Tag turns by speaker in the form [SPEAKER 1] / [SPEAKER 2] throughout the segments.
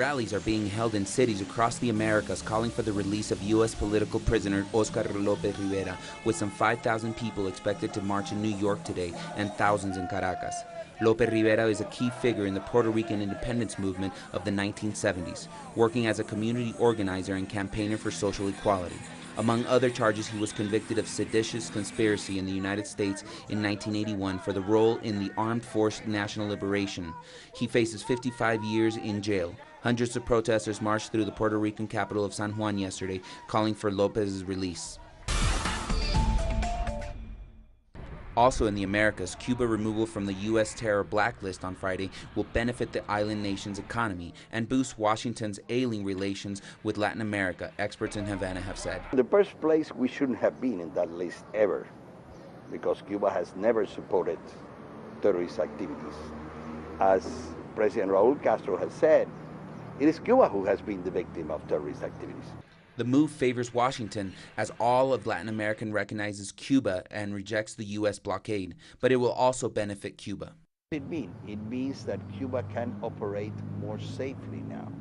[SPEAKER 1] Rallies are being held in cities across the Americas calling for the release of U.S. political prisoner Oscar Lopez Rivera, with some 5,000 people expected to march in New York today and thousands in Caracas. Lopez Rivera is a key figure in the Puerto Rican independence movement of the 1970s, working as a community organizer and campaigner for social equality. Among other charges, he was convicted of seditious conspiracy in the United States in 1981 for the role in the Armed Force National Liberation. He faces 55 years in jail. Hundreds of protesters marched through the Puerto Rican capital of San Juan yesterday, calling for Lopez's release. Also in the Americas, Cuba removal from the U.S. terror blacklist on Friday will benefit the island nation's economy and boost Washington's ailing relations with Latin America, experts in Havana have said.
[SPEAKER 2] In the first place, we shouldn't have been in that list ever, because Cuba has never supported terrorist activities. As President Raul Castro has said, it is Cuba who has been the victim of terrorist activities.
[SPEAKER 1] The move favors Washington, as all of Latin America recognizes Cuba and rejects the U.S. blockade, but it will also benefit Cuba.
[SPEAKER 2] It means that Cuba can operate more safely now,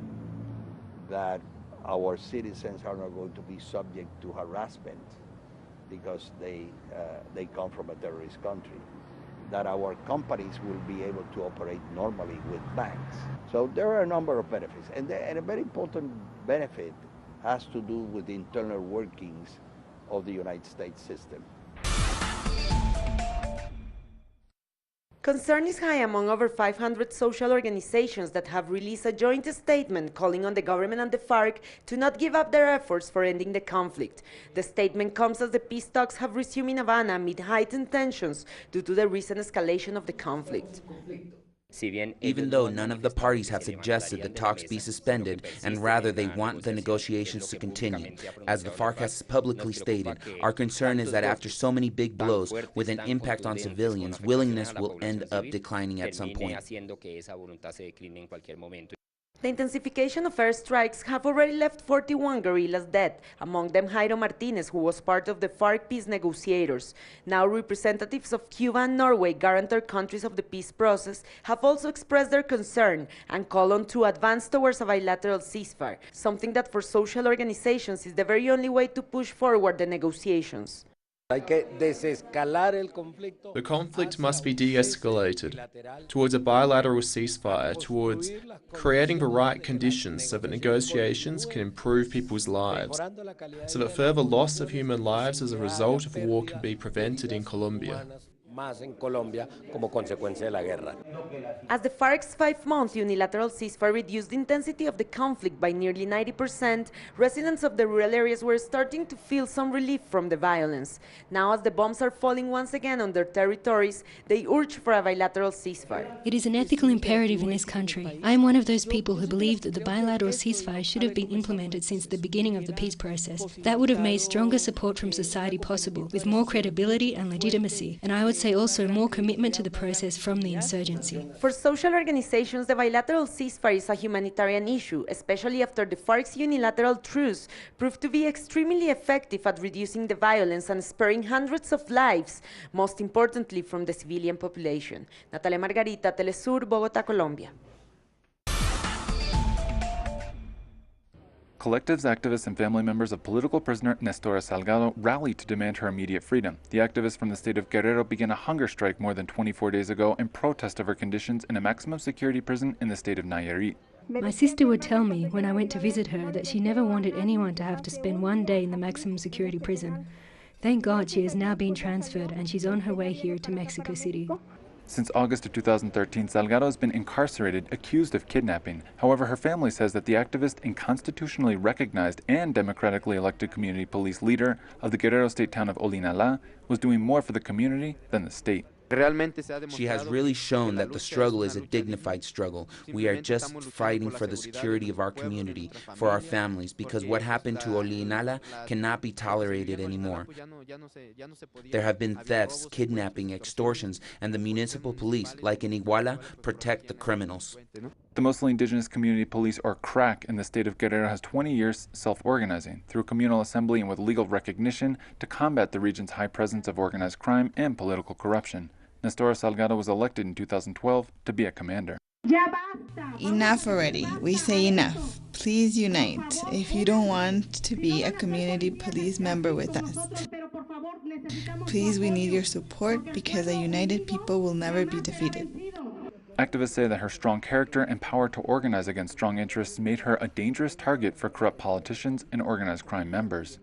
[SPEAKER 2] that our citizens are not going to be subject to harassment because they come from a terrorist country, that our companies will be able to operate normally with banks. So there are a number of benefits, and a very important benefit has to do with the internal workings of the United States system.
[SPEAKER 3] Concern is high among over 500 social organizations that have released a joint statement calling on the government and the FARC to not give up their efforts for ending the conflict. The statement comes as the peace talks have resumed in Havana amid heightened tensions due to the recent escalation of the conflict.
[SPEAKER 1] Even though none of the parties have suggested the talks be suspended, and rather they want the negotiations to continue. As the FARC has publicly stated, our concern is that after so many big blows with an impact on civilians, willingness will end up declining at some point.
[SPEAKER 3] The intensification of airstrikes have already left 41 guerrillas dead, among them Jairo Martinez, who was part of the FARC peace negotiators. Now representatives of Cuba and Norway, guarantor countries of the peace process, have also expressed their concern and call on to advance towards a bilateral ceasefire, something that for social organizations is the very only way to push forward the negotiations.
[SPEAKER 4] The conflict must be de-escalated towards a bilateral ceasefire, towards creating the right conditions so that negotiations can improve people's lives, so that further loss of human lives as a result of war can be prevented in Colombia.
[SPEAKER 3] As the FARC's 5-month unilateral ceasefire reduced the intensity of the conflict by nearly 90%, residents of the rural areas were starting to feel some relief from the violence. Now, as the bombs are falling once again on their territories, they urge for a bilateral ceasefire.
[SPEAKER 5] It is an ethical imperative in this country. I am one of those people who believe that the bilateral ceasefire should have been implemented since the beginning of the peace process. That would have made stronger support from society possible, with more credibility and legitimacy, and I would say also more commitment to the process from the insurgency.
[SPEAKER 3] For social organizations, the bilateral ceasefire is a humanitarian issue, especially after the FARC's unilateral truce proved to be extremely effective at reducing the violence and sparing hundreds of lives, most importantly from the civilian population. Natalia Margarita, Telesur, Bogotá, Colombia.
[SPEAKER 6] Collectives, activists, and family members of political prisoner Nestora Salgado rallied to demand her immediate freedom. The activist from the state of Guerrero began a hunger strike more than 24 days ago in protest of her conditions in a maximum security prison in the state of Nayarit.
[SPEAKER 5] My sister would tell me when I went to visit her that she never wanted anyone to have to spend one day in the maximum security prison. Thank God she has now been transferred and she's on her way here to Mexico City.
[SPEAKER 6] Since August of 2013, Salgado has been incarcerated, accused of kidnapping. However, her family says that the activist and constitutionally recognized and democratically elected community police leader of the Guerrero state town of Olinala was doing more for the community than the state.
[SPEAKER 1] She has really shown that the struggle is a dignified struggle. We are just fighting for the security of our community, for our families, because what happened to Olinala cannot be tolerated anymore. There have been thefts, kidnapping, extortions, and the municipal police, like in Iguala, protect the criminals.
[SPEAKER 6] The mostly indigenous community police, or CRAC, in the state of Guerrero has 20 years self-organizing through communal assembly and with legal recognition to combat the region's high presence of organized crime and political corruption. Nestora Salgado was elected in 2012 to be a commander.
[SPEAKER 7] Enough already. We say enough. Please unite. If you don't want to be a community police member with us, please, we need your support because a united people will never be defeated.
[SPEAKER 6] Activists say that her strong character and power to organize against strong interests made her a dangerous target for corrupt politicians and organized crime members.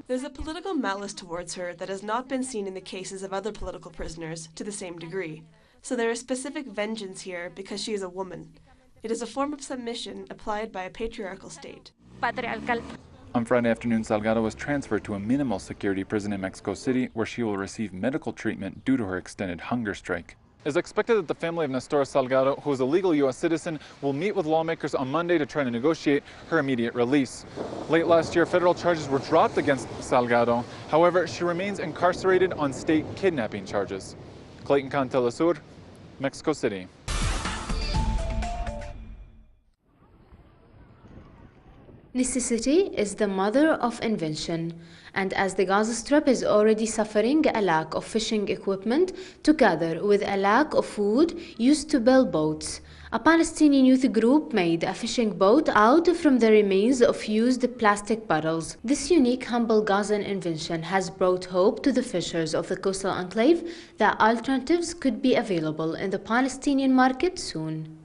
[SPEAKER 8] There's a political malice towards her that has not been seen in the cases of other political prisoners to the same degree. So there is specific vengeance here because she is a woman. It is a form of submission applied by a patriarchal state.
[SPEAKER 6] On Friday afternoon, Salgado was transferred to a minimal security prison in Mexico City, where she will receive medical treatment due to her extended hunger strike. It's expected that the family of Nestora Salgado, who is a legal U.S. citizen, will meet with lawmakers on Monday to try to negotiate her immediate release. Late last year, federal charges were dropped against Salgado. However, she remains incarcerated on state kidnapping charges. Clayton Khan, Telesur, Mexico City.
[SPEAKER 9] Necessity is the mother of invention, and as the Gaza Strip is already suffering a lack of fishing equipment, together with a lack of food used to build boats, a Palestinian youth group made a fishing boat out from the remains of used plastic bottles. This unique, humble Gazan invention has brought hope to the fishers of the coastal enclave that alternatives could be available in the Palestinian market soon.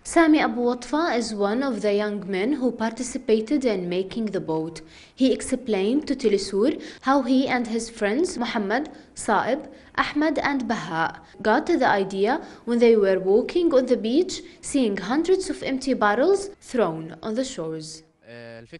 [SPEAKER 9] Sami Abu Watfa is one of the young men who participated in making the boat. He explained to Telesur how he and his friends Muhammad, Saib, Ahmed and Baha got the idea when they were walking on the beach, seeing hundreds of empty barrels thrown on the shores.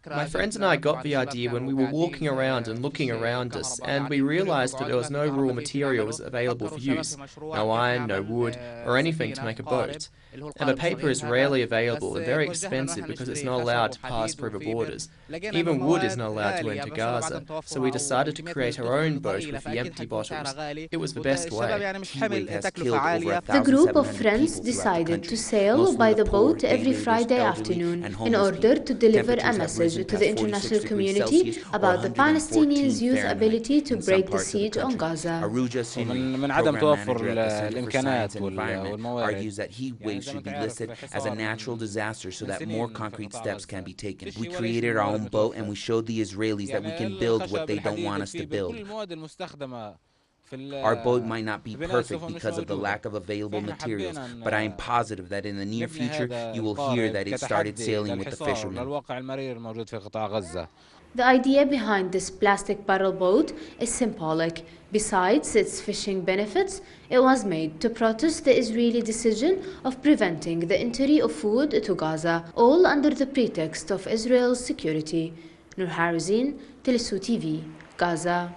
[SPEAKER 4] My friends and I got the idea when we were walking around and looking around us, and we realized that there was no raw materials available for use, no iron, no wood, or anything to make a boat. And the paper is rarely available and very expensive because it's not allowed to pass through the borders. Even wood is not allowed to enter Gaza, so we decided to create our own boat with the empty bottles. It was the best way.
[SPEAKER 9] The group of friends decided to sail by the boat every Friday afternoon in order to deliver a message to the international community about the Palestinians' youth ability to break the siege on Gaza.
[SPEAKER 1] Argues that heat waves should be listed as a natural disaster so that more concrete steps can be taken. We created our own boat and we showed the Israelis that we can build what they don't want us to build. Our boat might not be perfect because of the lack of available materials, but I am positive that in the near future you will hear that it started sailing with the fishermen.
[SPEAKER 9] The idea behind this plastic barrel boat is symbolic. Besides its fishing benefits, it was made to protest the Israeli decision of preventing the entry of food to Gaza, all under the pretext of Israel's security. Nur Harazin, Telesur TV, Gaza.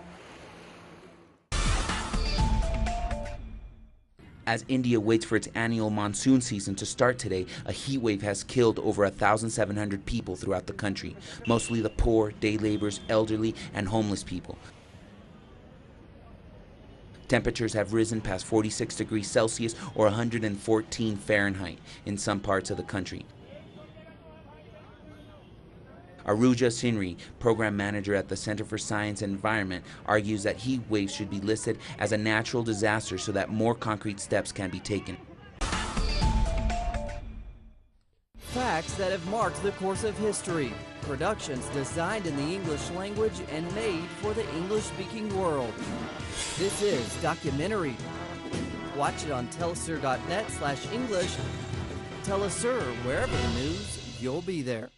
[SPEAKER 1] As India waits for its annual monsoon season to start today, a heat wave has killed over 1,700 people throughout the country, mostly the poor, day laborers, elderly, and homeless people. Temperatures have risen past 46 degrees Celsius or 114 Fahrenheit in some parts of the country. Aruja Sinri, program manager at the Center for Science and Environment, argues that heat waves should be listed as a natural disaster so that more concrete steps can be taken.
[SPEAKER 10] Facts that have marked the course of history. Productions designed in the English language and made for the English-speaking world. This is Documentary. Watch it on telesur.net/English. Telesur, wherever the news, you'll be there.